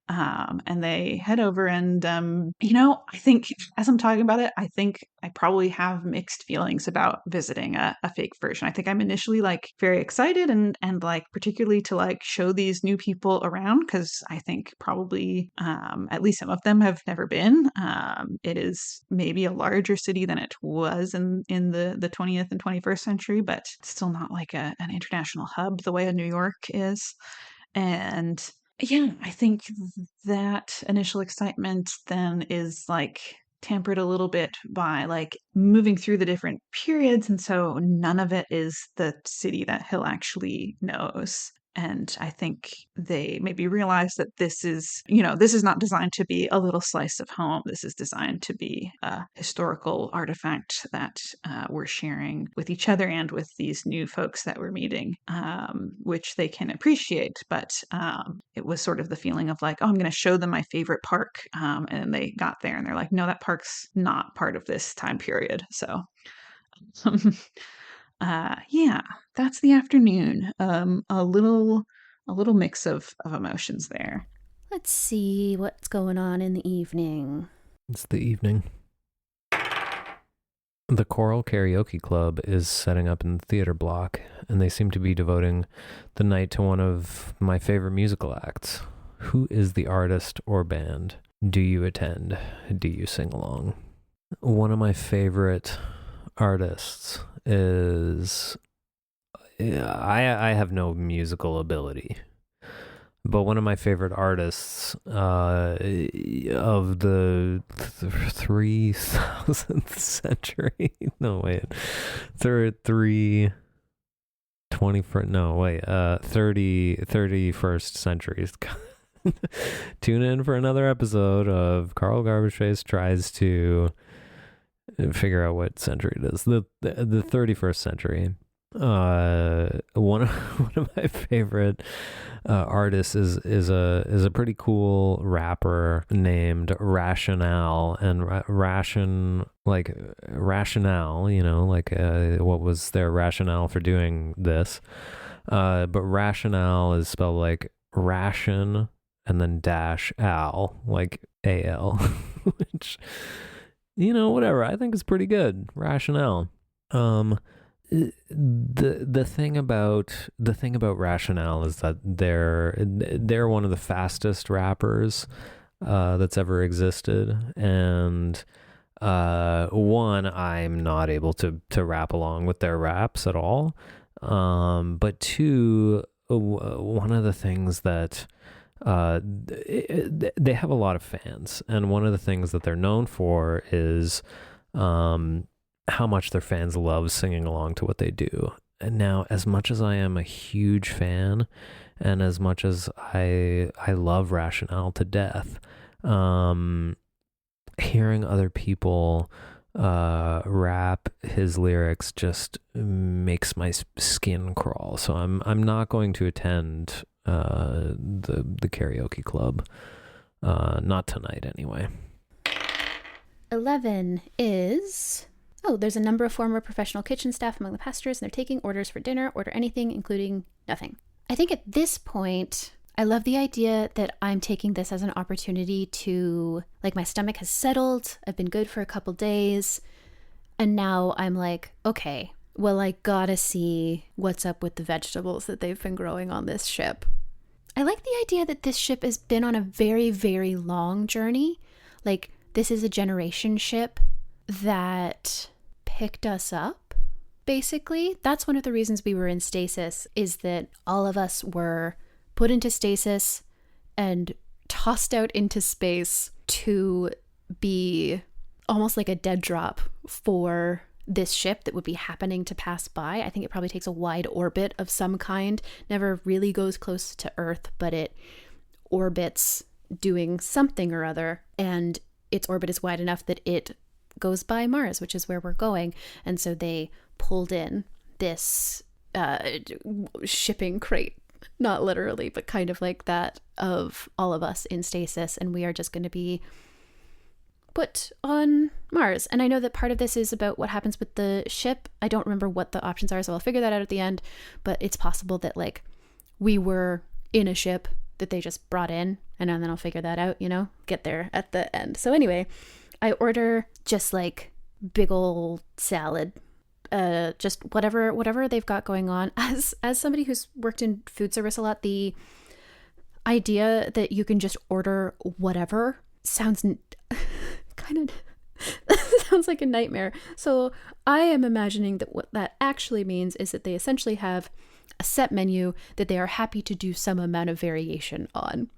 Speaker 3: And they head over, and I think as I'm talking about it, I think I probably have mixed feelings about visiting a fake version. I think I'm initially like very excited and like particularly to like show these new people around, because I think probably at least some of them have never been. It is maybe a larger city than it was in the 20th and 21st century, but still not like an international hub the way a New York is. And yeah, I think that initial excitement then is like tempered a little bit by like moving through the different periods. And so none of it is the city that Hill actually knows. And I think they maybe realize that this is not designed to be a little slice of home. This is designed to be a historical artifact that we're sharing with each other and with these new folks that we're meeting, which they can appreciate. But it was sort of the feeling of like, oh, I'm going to show them my favorite park. And they got there and they're like, no, that park's not part of this time period. So yeah, that's the afternoon. A little mix of emotions there.
Speaker 1: Let's see what's going on in the evening.
Speaker 2: It's the evening. The Choral Karaoke Club is setting up in the theater block, and they seem to be devoting the night to one of my favorite musical acts. Who is the artist or band? Do you attend? Do you sing along? One of my favorite artists is... I have no musical ability, but one of my favorite artists of the 3000th century, no wait, 31st century. Tune in for another episode of Karol Garbageface tries to figure out what century it is. The 31st century. One of my favorite artists is a pretty cool rapper named Rationale, and rationale, you know, like what was their rationale for doing this? But Rationale is spelled like ration and then dash al, like AL, which, you know, whatever, I think is pretty good. Rationale. The thing about Rationale is that they're one of the fastest rappers that's ever existed, and I'm not able to rap along with their raps at all, but two, one of the things that they have a lot of fans, and one of the things that they're known for is how much their fans love singing along to what they do. And now, as much as I am a huge fan, and as much as I love Rationale to death, hearing other people rap his lyrics just makes my skin crawl. So I'm not going to attend the karaoke club, not tonight anyway.
Speaker 1: 11 is... Oh, there's a number of former professional kitchen staff among the passengers, and they're taking orders for dinner. Order anything, including nothing. I think at this point, I love the idea that I'm taking this as an opportunity to, like, my stomach has settled. I've been good for a couple days. And now I'm like, okay, well, I gotta see what's up with the vegetables that they've been growing on this ship. I like the idea that this ship has been on a very, very long journey. Like, this is a generation ship that picked us up, basically. That's one of the reasons we were in stasis, is that all of us were put into stasis and tossed out into space to be almost like a dead drop for this ship that would be happening to pass by. I think it probably takes a wide orbit of some kind, never really goes close to Earth, but it orbits doing something or other, and its orbit is wide enough that it goes by Mars, which is where we're going. And so they pulled in this shipping crate, not literally, but kind of like that, of all of us in stasis, and we are just going to be put on Mars. And I know that part of this is about what happens with the ship. I don't remember what the options are, so I'll figure that out at the end, but it's possible that, like, we were in a ship that they just brought in, and then I'll figure that out, you know, get there at the end. So anyway, I order just like big old salad, just whatever they've got going on. As somebody who's worked in food service a lot, the idea that you can just order whatever sounds kind of sounds like a nightmare. So I am imagining that what that actually means is that they essentially have a set menu that they are happy to do some amount of variation on.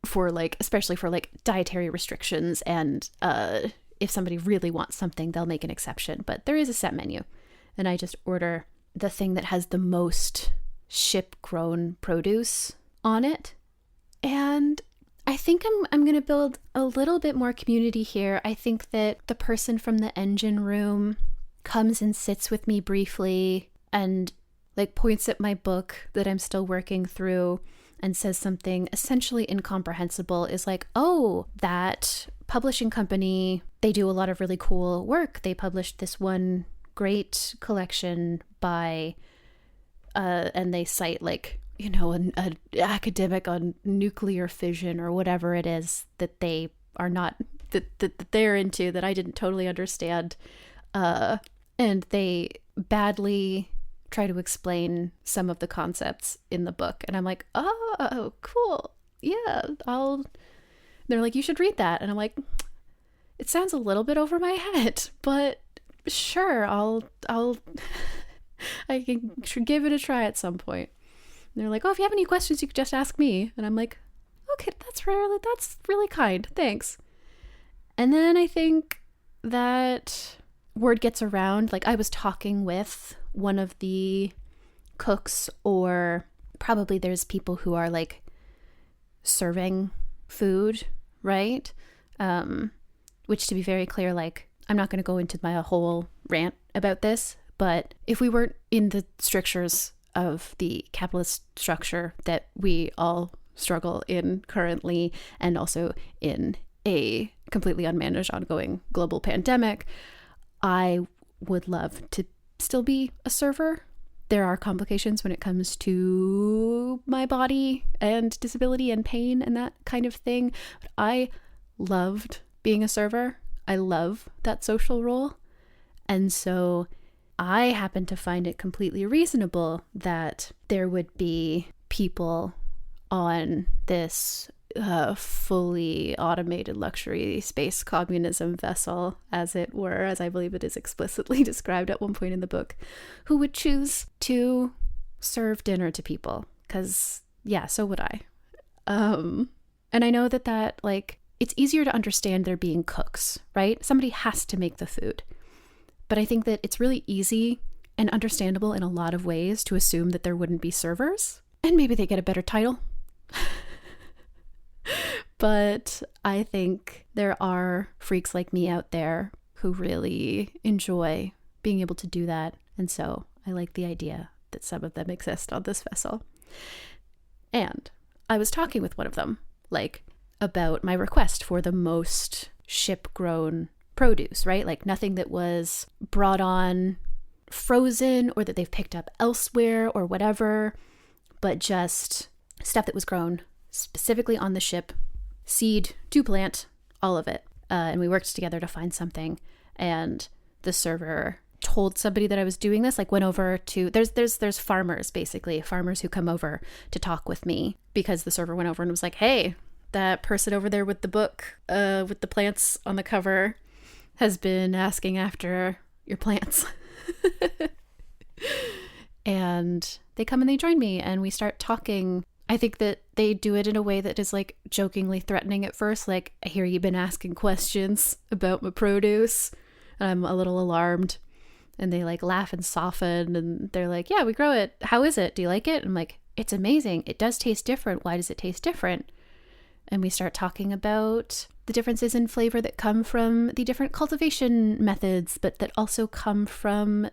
Speaker 1: For like, especially for like dietary restrictions, and if somebody really wants something, they'll make an exception, but there is a set menu, and I just order the thing that has the most ship grown produce on it. And I think I'm gonna build a little bit more community here. I think that the person from the engine room comes and sits with me briefly and like points at my book that I'm still working through and says something essentially incomprehensible, is like, oh, that publishing company, they do a lot of really cool work. They published this one great collection by, and they cite like, you know, an academic on nuclear fission or whatever it is that they are not that they're into that I didn't totally understand. And they badly try to explain some of the concepts in the book. And I'm like, oh, cool. Yeah, they're like, you should read that. And I'm like, it sounds a little bit over my head, but sure, I should give it a try at some point. And they're like, oh, if you have any questions, you could just ask me. And I'm like, okay, that's really kind. Thanks. And then I think that word gets around. Like, I was talking with one of the cooks, or probably there's people who are like serving food, right? Which, to be very clear, like, I'm not going to go into my whole rant about this, but if we weren't in the strictures of the capitalist structure that we all struggle in currently, and also in a completely unmanaged ongoing global pandemic, I would love to still be a server. There are complications when it comes to my body and disability and pain and that kind of thing. But I loved being a server. I love that social role. And so I happen to find it completely reasonable that there would be people on this fully automated luxury space communism vessel, as it were, as I believe it is explicitly described at one point in the book, who would choose to serve dinner to people. Because, yeah, so would I. And I know that like, it's easier to understand there being cooks, right? Somebody has to make the food. But I think that it's really easy and understandable in a lot of ways to assume that there wouldn't be servers. And maybe they get a better title. But I think there are freaks like me out there who really enjoy being able to do that. And so I like the idea that some of them exist on this vessel. And I was talking with one of them, like, about my request for the most ship-grown produce, right? Like, nothing that was brought on frozen or that they've picked up elsewhere or whatever, but just stuff that was grown specifically on the ship, seed to plant, all of it. And we worked together to find something. And the server told somebody that I was doing this, like, went over to, there's farmers, basically, farmers who come over to talk with me, because the server went over and was like, hey, that person over there with the book, with the plants on the cover, has been asking after your plants. And they come and they join me and we start talking. I think that they do it in a way that is like jokingly threatening at first. Like, I hear you've been asking questions about my produce. And I'm a little alarmed. And they like laugh and soften and they're like, yeah, we grow it. How is it? Do you like it? I'm like, it's amazing. It does taste different. Why does it taste different? And we start talking about the differences in flavor that come from the different cultivation methods, but that also come from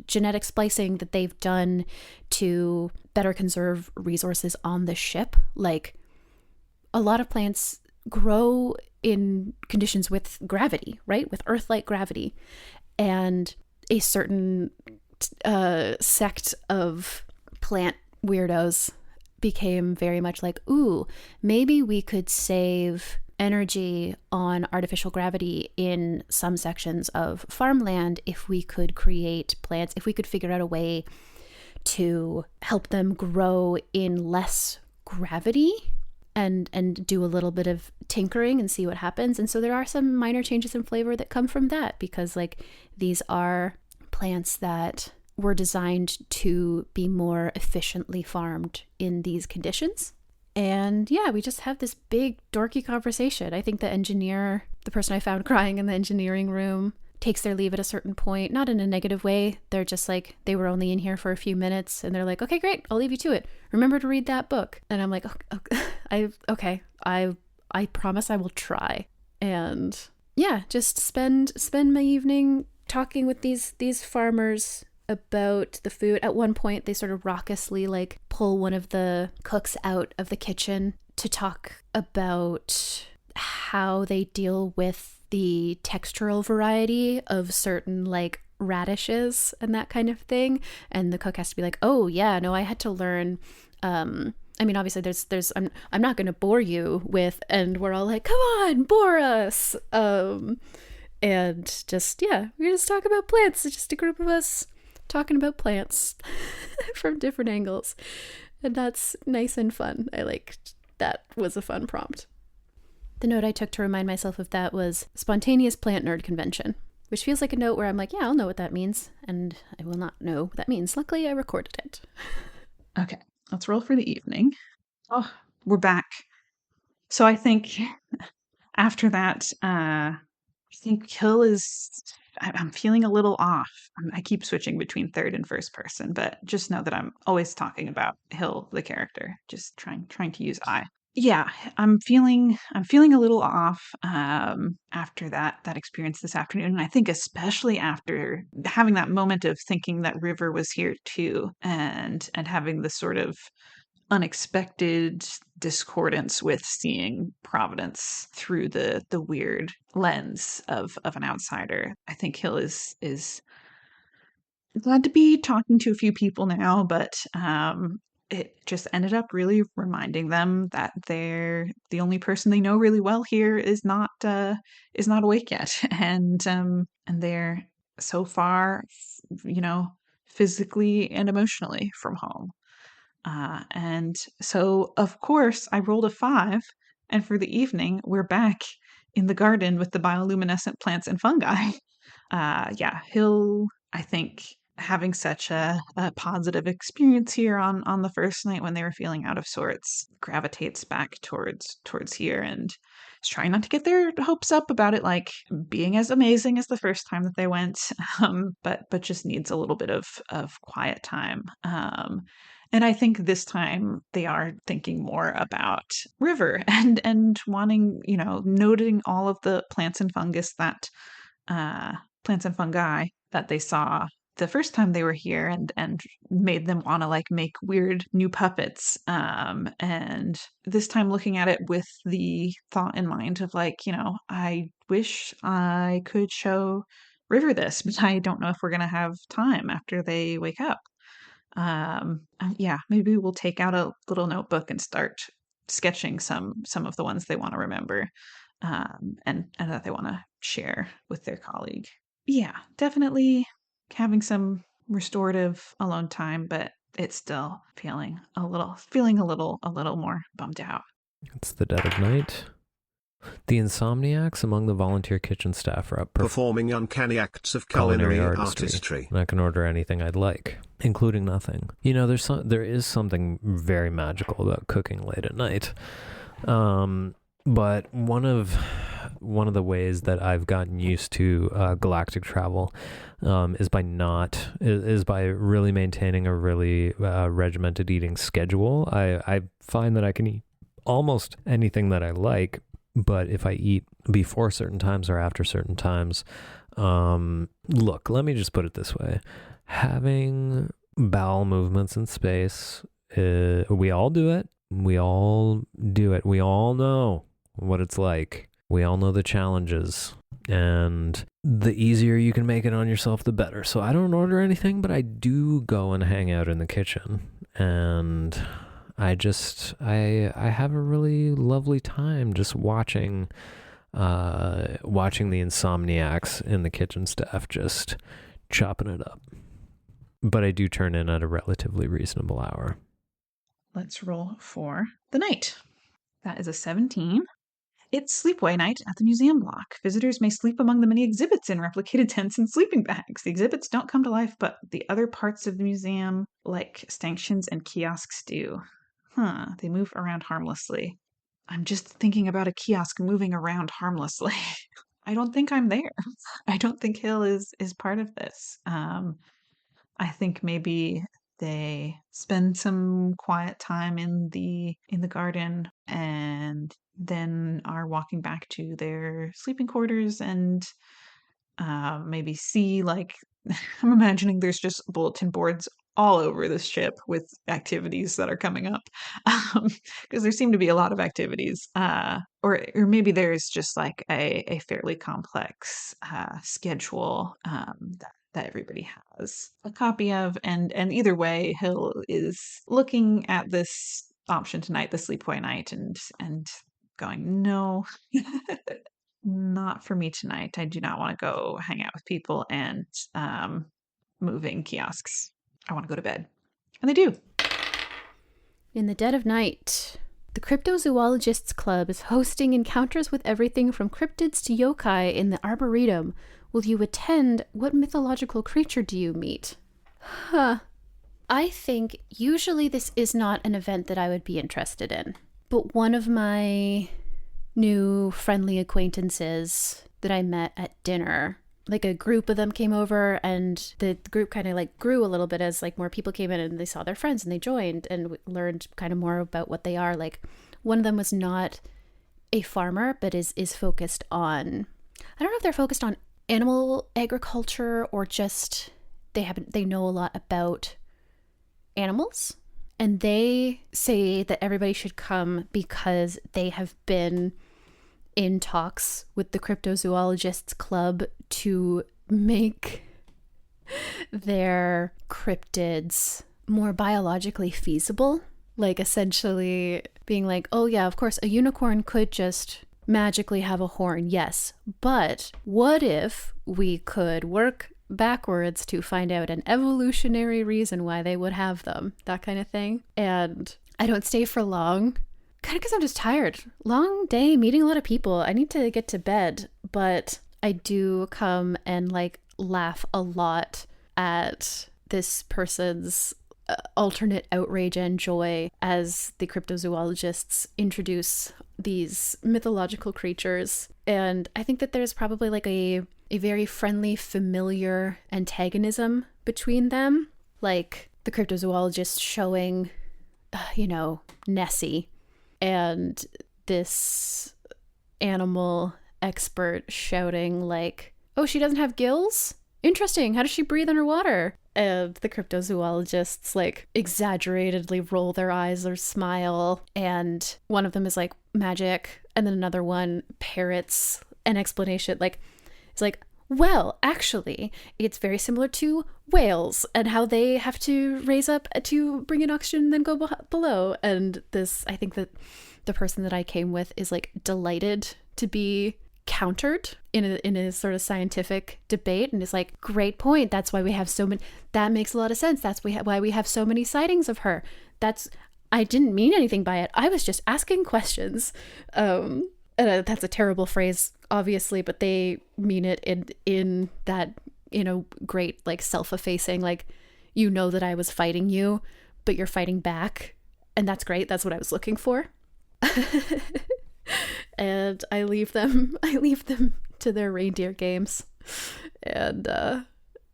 Speaker 1: genetic splicing that they've done to better conserve resources on the ship. Like, a lot of plants grow in conditions with gravity, right? With Earth-like gravity. And a certain sect of plant weirdos became very much like, ooh, maybe we could save energy on artificial gravity in some sections of farmland if we could create plants, if we could figure out a way to help them grow in less gravity and do a little bit of tinkering and see what happens. And so there are some minor changes in flavor that come from that, because like, these are plants that were designed to be more efficiently farmed in these conditions. And yeah, we just have this big dorky conversation. I think the engineer, the person I found crying in the engineering room, takes their leave at a certain point, not in a negative way. They're just like, they were only in here for a few minutes and they're like, okay, great, I'll leave you to it. Remember to read that book. And I'm like, okay, I promise I will try. And yeah, just spend my evening talking with these farmers about the food. At one point, they sort of raucously like pull one of the cooks out of the kitchen to talk about how they deal with the textural variety of certain like radishes and that kind of thing. And the cook has to be like, oh yeah, no, I had to learn I mean, obviously I'm not going to bore you with, and we're all like, come on, bore us. And just, yeah, we're just talk about plants. It's just a group of us talking about plants from different angles. And that's nice and fun. That was a fun prompt. The note I took to remind myself of that was spontaneous plant nerd convention, which feels like a note where I'm like, yeah, I'll know what that means. And I will not know what that means. Luckily, I recorded it.
Speaker 3: Okay, let's roll for the evening. Oh, we're back. So I think after that, I think Hill is. I'm feeling a little off. I keep switching between third and first person, but just know that I'm always talking about Hill, the character. Just trying to use I. Yeah, I'm feeling a little off after that experience this afternoon. And I think especially after having that moment of thinking that River was here too, and having this sort of unexpected discordance with seeing Providence through the weird lens of an outsider. I think Hill is glad to be talking to a few people now, but it just ended up really reminding them that the only person they know really well here is not awake yet, and they're so far, physically and emotionally from home. And so, of course, I rolled a 5, and for the evening, we're back in the garden with the bioluminescent plants and fungi. Yeah, he'll, I think, having such a positive experience here on the first night when they were feeling out of sorts, gravitates back towards here and is trying not to get their hopes up about it, like being as amazing as the first time that they went, but just needs a little bit of quiet time. And I think this time they are thinking more about River and wanting, noting all of the plants and fungi that they saw the first time they were here, and made them want to like make weird new puppets. And this time looking at it with the thought in mind of like, I wish I could show River this, but I don't know if we're going to have time after they wake up. Yeah, maybe we'll take out a little notebook and start sketching some of the ones they want to remember, and that they want to share with their colleague. Yeah, definitely having some restorative alone time, but it's still feeling a little more bummed out.
Speaker 2: It's the dead of night. The insomniacs among the volunteer kitchen staff are up
Speaker 4: performing uncanny acts of culinary artistry.
Speaker 2: And I can order anything I'd like, including nothing. There is something very magical about cooking late at night. But one of the ways that I've gotten used to galactic travel is by really maintaining a really regimented eating schedule. I find that I can eat almost anything that I like, but if I eat before certain times or after certain times, look, let me just put it this way. Having bowel movements in space, we all do it. We all do it. We all know what it's like. We all know the challenges. And the easier you can make it on yourself, the better. So I don't order anything, but I do go and hang out in the kitchen. And I have a really lovely time just watching the insomniacs in the kitchen staff just chopping it up. But I do turn in at a relatively reasonable hour.
Speaker 3: Let's roll for the night. That is a 17. It's sleepaway night at the museum block. Visitors may sleep among the many exhibits in replicated tents and sleeping bags. The exhibits don't come to life, but the other parts of the museum, like stanchions and kiosks, do. They move around harmlessly. I'm just thinking about a kiosk moving around harmlessly. I don't think I'm there. I don't think Hill is part of this. I think maybe they spend some quiet time in the garden and then are walking back to their sleeping quarters and maybe see, like, I'm imagining there's just bulletin boards all over this ship with activities that are coming up, because there seem to be a lot of activities, or maybe there's just like a fairly complex schedule that everybody has a copy of, and either way, Hill is looking at this option tonight, the sleepaway night, and going, no, not for me tonight. I do not want to go hang out with people and moving kiosks. I want to go to bed. And they do.
Speaker 1: In the dead of night, the Cryptozoologists Club is hosting encounters with everything from cryptids to yokai in the Arboretum. Will you attend? What mythological creature do you meet? Huh. I think usually this is not an event that I would be interested in. But one of my new friendly acquaintances that I met at dinner, like a group of them came over, and the group kind of like grew a little bit as like more people came in and they saw their friends and they joined and learned kind of more about what they are. Like one of them was not a farmer, but is focused on, I don't know if they're focused on animal agriculture or just they know a lot about animals. And they say that everybody should come because they have been in talks with the Cryptozoologists Club to make their cryptids more biologically feasible. Like essentially being like, oh yeah, of course, a unicorn could just magically have a horn, yes. But what if we could work backwards to find out an evolutionary reason why they would have them? That kind of thing. And I don't stay for long. Kind of because I'm just tired. Long day, meeting a lot of people. I need to get to bed, but I do come and like laugh a lot at this person's alternate outrage and joy as the cryptozoologists introduce these mythological creatures. And I think that there's probably like a very friendly, familiar antagonism between them. Like the cryptozoologist showing, Nessie, and this animal expert shouting like, oh, she doesn't have gills? Interesting. How does she breathe underwater? And the cryptozoologists like exaggeratedly roll their eyes or smile. And one of them is like magic. And then another one parrots an explanation. Like, it's like, well, actually, it's very similar to whales and how they have to raise up to bring in oxygen and then go below. And this, I think that the person that I came with is like delighted to be countered in a sort of scientific debate, and is like, great point. That's why we have so many. That makes a lot of sense. That's why we have so many sightings of her. I didn't mean anything by it. I was just asking questions. And that's a terrible phrase, obviously, but they mean it in that, great, like, self-effacing, like, that I was fighting you, but you're fighting back. And that's great. That's what I was looking for. And I leave them to their reindeer games and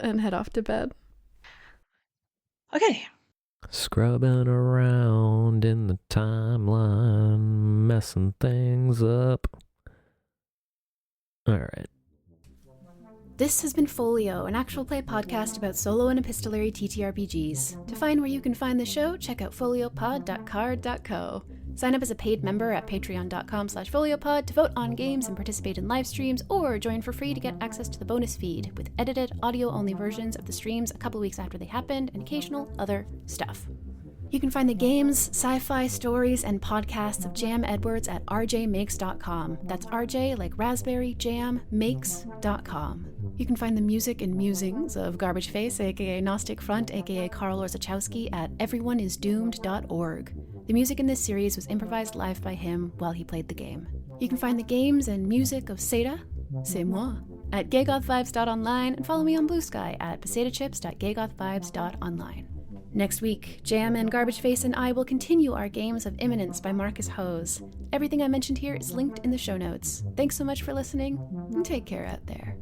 Speaker 1: head off to bed.
Speaker 3: Okay.
Speaker 2: Scrubbing around in the timeline, messing things up. All right.
Speaker 1: This has been Folio, an actual play podcast about solo and epistolary TTRPGs. To find where you can find the show, check out foliopod.card.co. Sign up as a paid member at patreon.com/foliopod to vote on games and participate in live streams, or join for free to get access to the bonus feed with edited, audio-only versions of the streams a couple weeks after they happened and occasional other stuff. You can find the games, sci-fi stories, and podcasts of Jam Edwards at rjmakes.com. That's RJ like raspberry, jam, makes.com. You can find the music and musings of Garbageface, aka Gnostic Front, aka Karol Orzechowski, at everyoneisdoomed.org. The music in this series was improvised live by him while he played the game. You can find the games and music of Satah, c'est moi, at gaygothvibes.online, and follow me on bluesky at posetachips.gaygothvibes.online. Next week, Jam and Garbageface and I will continue our games of Immanence by Marcus Hose. Everything I mentioned here is linked in the show notes. Thanks so much for listening, and take care out there.